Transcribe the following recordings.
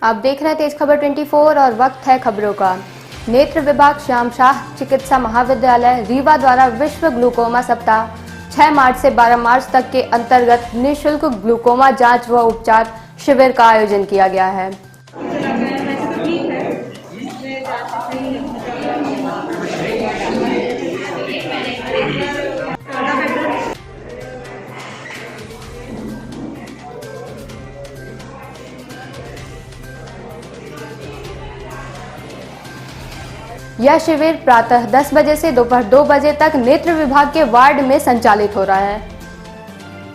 आप देख रहे हैं तेज खबर 24 और वक्त है खबरों का। नेत्र विभाग श्याम शाह चिकित्सा महाविद्यालय रीवा द्वारा विश्व ग्लूकोमा सप्ताह 6 मार्च से 12 मार्च तक के अंतर्गत निःशुल्क ग्लूकोमा जांच व उपचार शिविर का आयोजन किया गया है। यह शिविर प्रातः 10 बजे से दोपहर 2 बजे तक नेत्र विभाग के वार्ड में संचालित हो रहा है।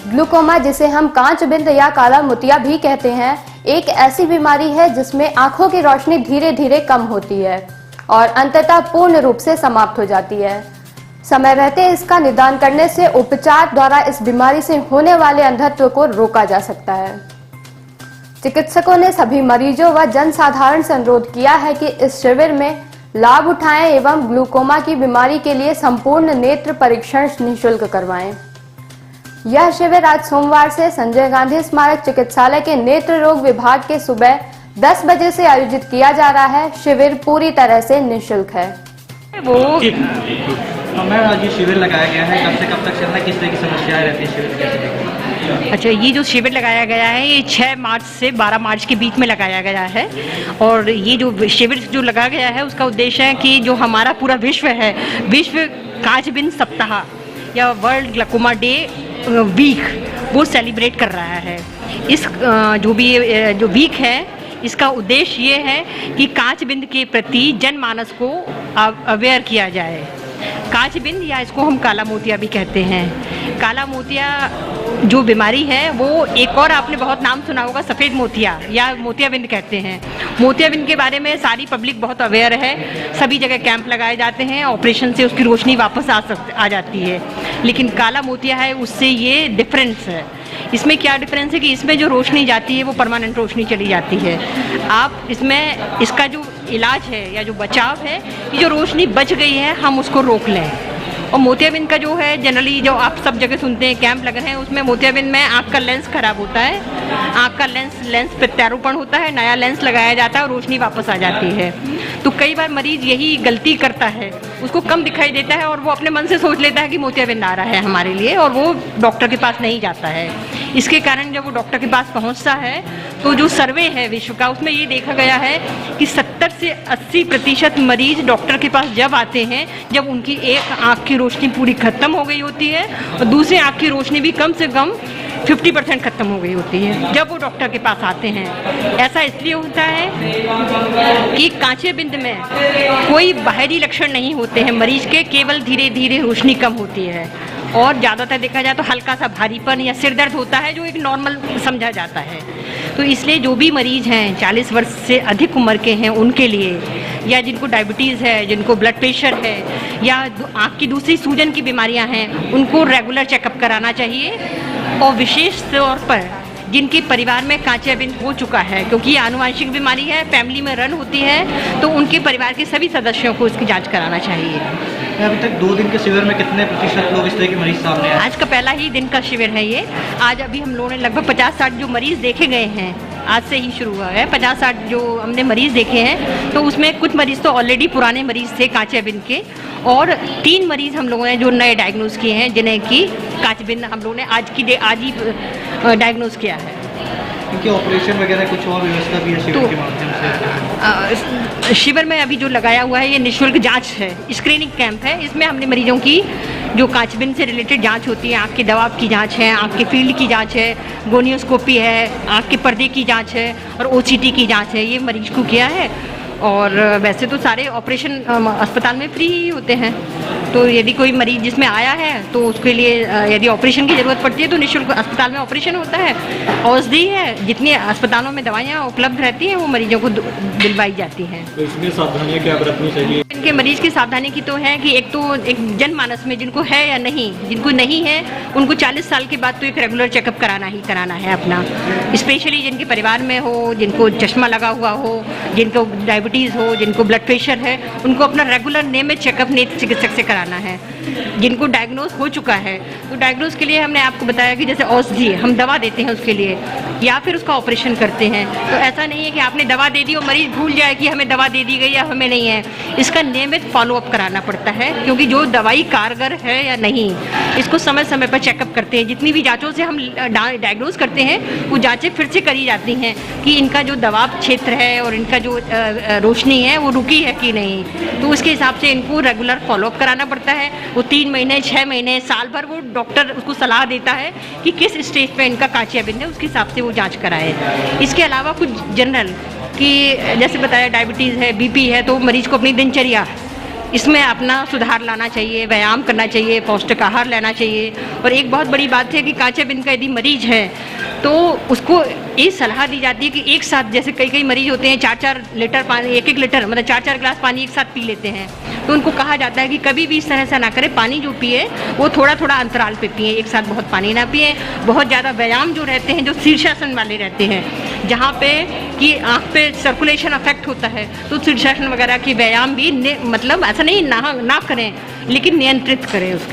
ग्लूकोमा, जिसे हम कांच बिंद या काला मोतिया भी कहते हैं, एक ऐसी बीमारी है जिसमें आंखों की रोशनी धीरे धीरे कम होती है और अंततः पूर्ण रूप से समाप्त हो जाती है। समय रहते इसका निदान करने से उपचार द्वारा इस बीमारी से होने वाले अंधत्व को रोका जा सकता है। चिकित्सकों ने सभी मरीजों व जनसाधारण से अनुरोध किया है कि इस शिविर में लाभ उठाएं एवं ग्लूकोमा की बीमारी के लिए संपूर्ण नेत्र परीक्षण निःशुल्क करवाएं। यह शिविर आज सोमवार से संजय गांधी स्मारक चिकित्सालय के नेत्र रोग विभाग के सुबह 10 बजे से आयोजित किया जा रहा है। शिविर पूरी तरह से निःशुल्क है। मैम, आज ये शिविर लगाया गया है, कब से कब तक चलना है, किस तरह की समस्याएं रहती है शिविर कैसे? अच्छा, ये जो शिविर लगाया गया है ये 6 मार्च से 12 मार्च के बीच में लगाया गया है और ये जो शिविर जो लगाया गया है उसका उद्देश्य है कि जो हमारा पूरा विश्व है, विश्व कांच बिंद सप्ताह या वर्ल्ड ग्लूकोमा डे वीक वो सेलिब्रेट कर रहा है। इस जो वीक है इसका उद्देश्य ये है कि कांच बिंद के प्रति जनमानस को अवेयर किया जाए। कांच बिंद या इसको हम काला मोतिया भी कहते हैं। काला मोतिया जो बीमारी है वो एक और आपने बहुत नाम सुना होगा, सफ़ेद मोतिया या मोतियाबिंद कहते हैं। मोतियाबिंद के बारे में सारी पब्लिक बहुत अवेयर है। सभी जगह कैंप लगाए जाते हैं, ऑपरेशन से उसकी रोशनी वापस आ जाती है। लेकिन काला मोतिया है उससे ये डिफरेंस है। इसमें क्या डिफरेंस है कि इसमें जो रोशनी जाती है वो परमानेंट रोशनी चली जाती है। आप इसमें इसका जो इलाज है या जो बचाव है कि जो रोशनी बच गई है हम उसको रोक लें। और मोतियाबिंद का जो है जनरली जो आप सब जगह सुनते हैं कैंप लग रहे हैं उसमें मोतियाबिंद में आँख का लेंस खराब होता है, आँख का लेंस प्रत्यारोपण होता है, नया लेंस लगाया जाता है और रोशनी वापस आ जाती है। तो कई बार मरीज यही गलती करता है, उसको कम दिखाई देता है और वो अपने मन से सोच लेता है कि मोतियाबिंद आ रहा है हमारे लिए और वो डॉक्टर के पास नहीं जाता है। इसके कारण जब वो डॉक्टर के पास पहुंचता है तो जो सर्वे है विश्व का उसमें ये देखा गया है कि 70 से 80% मरीज डॉक्टर के पास जब आते हैं जब उनकी एक आँख की रोशनी पूरी खत्म हो गई होती है और दूसरी आँख की रोशनी भी कम से कम 50% खत्म हो गई होती है जब वो डॉक्टर के पास आते हैं। ऐसा इसलिए होता है कि कांचे बिंद में कोई बाहरी लक्षण नहीं होते हैं मरीज के, केवल धीरे धीरे रोशनी कम होती है और ज़्यादातर देखा जाए तो हल्का सा भारीपन या सिर दर्द होता है जो एक नॉर्मल समझा जाता है। तो इसलिए जो भी मरीज हैं 40 वर्ष से अधिक उम्र के हैं उनके लिए, या जिनको डायबिटीज़ है, जिनको ब्लड प्रेशर है या आँख की दूसरी सूजन की बीमारियां हैं, उनको रेगुलर चेकअप कराना चाहिए। और विशेष तौर पर जिनके परिवार में कांचा बिंद हो चुका है, क्योंकि ये आनुवंशिक बीमारी है, फैमिली में रन होती है, तो उनके परिवार के सभी सदस्यों को इसकी जांच कराना चाहिए। अभी तक 2 दिन के शिविर में कितने प्रतिशत लोग इस तरह के मरीज सामने आए? आज का पहला ही दिन का शिविर है ये। आज अभी हम लोगों ने लगभग 50-60 जो मरीज देखे गए हैं, आज से ही शुरू हुआ है। 50-60 जो हमने मरीज देखे हैं तो उसमें कुछ मरीज तो ऑलरेडी पुराने मरीज थे कांचाबिंद के और 3 मरीज हम लोगों ने जो नए डायग्नोज किए हैं जिन्हें कि कांचाबिंद हम लोगों ने आज ही डायग्नोज किया है। इनके ऑपरेशन वगैरह कुछ और व्यवस्था भी है शिविर के माध्यम से? शिविर में अभी जो लगाया हुआ है ये निःशुल्क जांच है, स्क्रीनिंग कैंप है। इसमें हमने मरीजों की जो कांचबिंद से रिलेटेड जांच होती है, आँख के दबाव की जांच है, आँख के फील्ड की जांच है, गोनियोस्कोपी है, आँख के पर्दे की जांच है और OCT की जांच है, ये मरीज को किया है। और वैसे तो सारे ऑपरेशन अस्पताल में फ्री ही होते हैं, तो यदि कोई मरीज जिसमें आया है तो उसके लिए यदि ऑपरेशन की ज़रूरत पड़ती है तो निःशुल्क अस्पताल में ऑपरेशन होता है। औषधि है, जितनी अस्पतालों में दवाइयाँ उपलब्ध रहती हैं वो मरीजों को दिलवाई जाती हैं। तो इसमें सावधानियाँ क्या बरतनी चाहिए? इनके मरीज की सावधानी की तो है कि एक तो एक जनमानस में जिनको है या नहीं, जिनको नहीं है उनको 40 साल के बाद तो एक रेगुलर चेकअप कराना ही कराना है अपना। स्पेशली जिनके परिवार में हो, जिनको चश्मा लगा हुआ हो, जिनको डायबिटीज़ हो, जिनको ब्लड प्रेशर है, उनको अपना रेगुलर नियमित चेकअप नेत्र चिकित्सक से कराना है। जिनको डायग्नोज हो चुका है, तो डायग्नोज के लिए हमने आपको बताया कि जैसे औषधि हम दवा देते हैं उसके लिए, या फिर उसका ऑपरेशन करते हैं। तो ऐसा नहीं है कि आपने दवा दे दी और मरीज भूल जाए कि हमें दवा दे दी गई या हमें नहीं है। इसका नियमित फॉलोअप कराना पड़ता है, क्योंकि जो दवाई कारगर है या नहीं, इसको समय समय पर चेकअप करते हैं। जितनी भी जांचों से हम डायग्नोज करते हैं, वो जांचें फिर से करी जाती हैं कि इनका जो दबाव क्षेत्र है और इनका जो रोशनी है वो रुकी है कि नहीं। तो उसके हिसाब से इनको रेगुलर फॉलोअप कराना पड़ता है। वो 3 महीने, 6 महीने, साल भर वो डॉक्टर उसको सलाह देता है कि किस स्टेज पे इनका कांचियाबिंद है, उसके हिसाब से वो जांच कराए। इसके अलावा कुछ जनरल कि जैसे बताया डायबिटीज़ है, बीपी है, तो मरीज को अपनी दिनचर्या इसमें अपना सुधार लाना चाहिए, व्यायाम करना चाहिए, पौष्टिक आहार लेना चाहिए। और एक बहुत बड़ी बात है कि कांचियाबिंद का यदि मरीज है तो उसको ये सलाह दी जाती है कि एक साथ, जैसे कई मरीज होते हैं 4-4 लीटर पानी, 1-1 लीटर मतलब 4-4 गिलास पानी एक साथ पी लेते हैं, तो उनको कहा जाता है कि कभी भी इस तरह से ना करें। पानी जो पिए वो थोड़ा थोड़ा अंतराल पे पिए, एक साथ बहुत पानी ना पिए। बहुत ज़्यादा व्यायाम जो रहते हैं, जो शीर्षासन वाले रहते हैं, जहाँ पे कि आँख पे सर्कुलेशन अफेक्ट होता है, तो शीर्षासन वगैरह की व्यायाम भी मतलब ऐसा नहीं ना करें, लेकिन नियंत्रित करें उसको।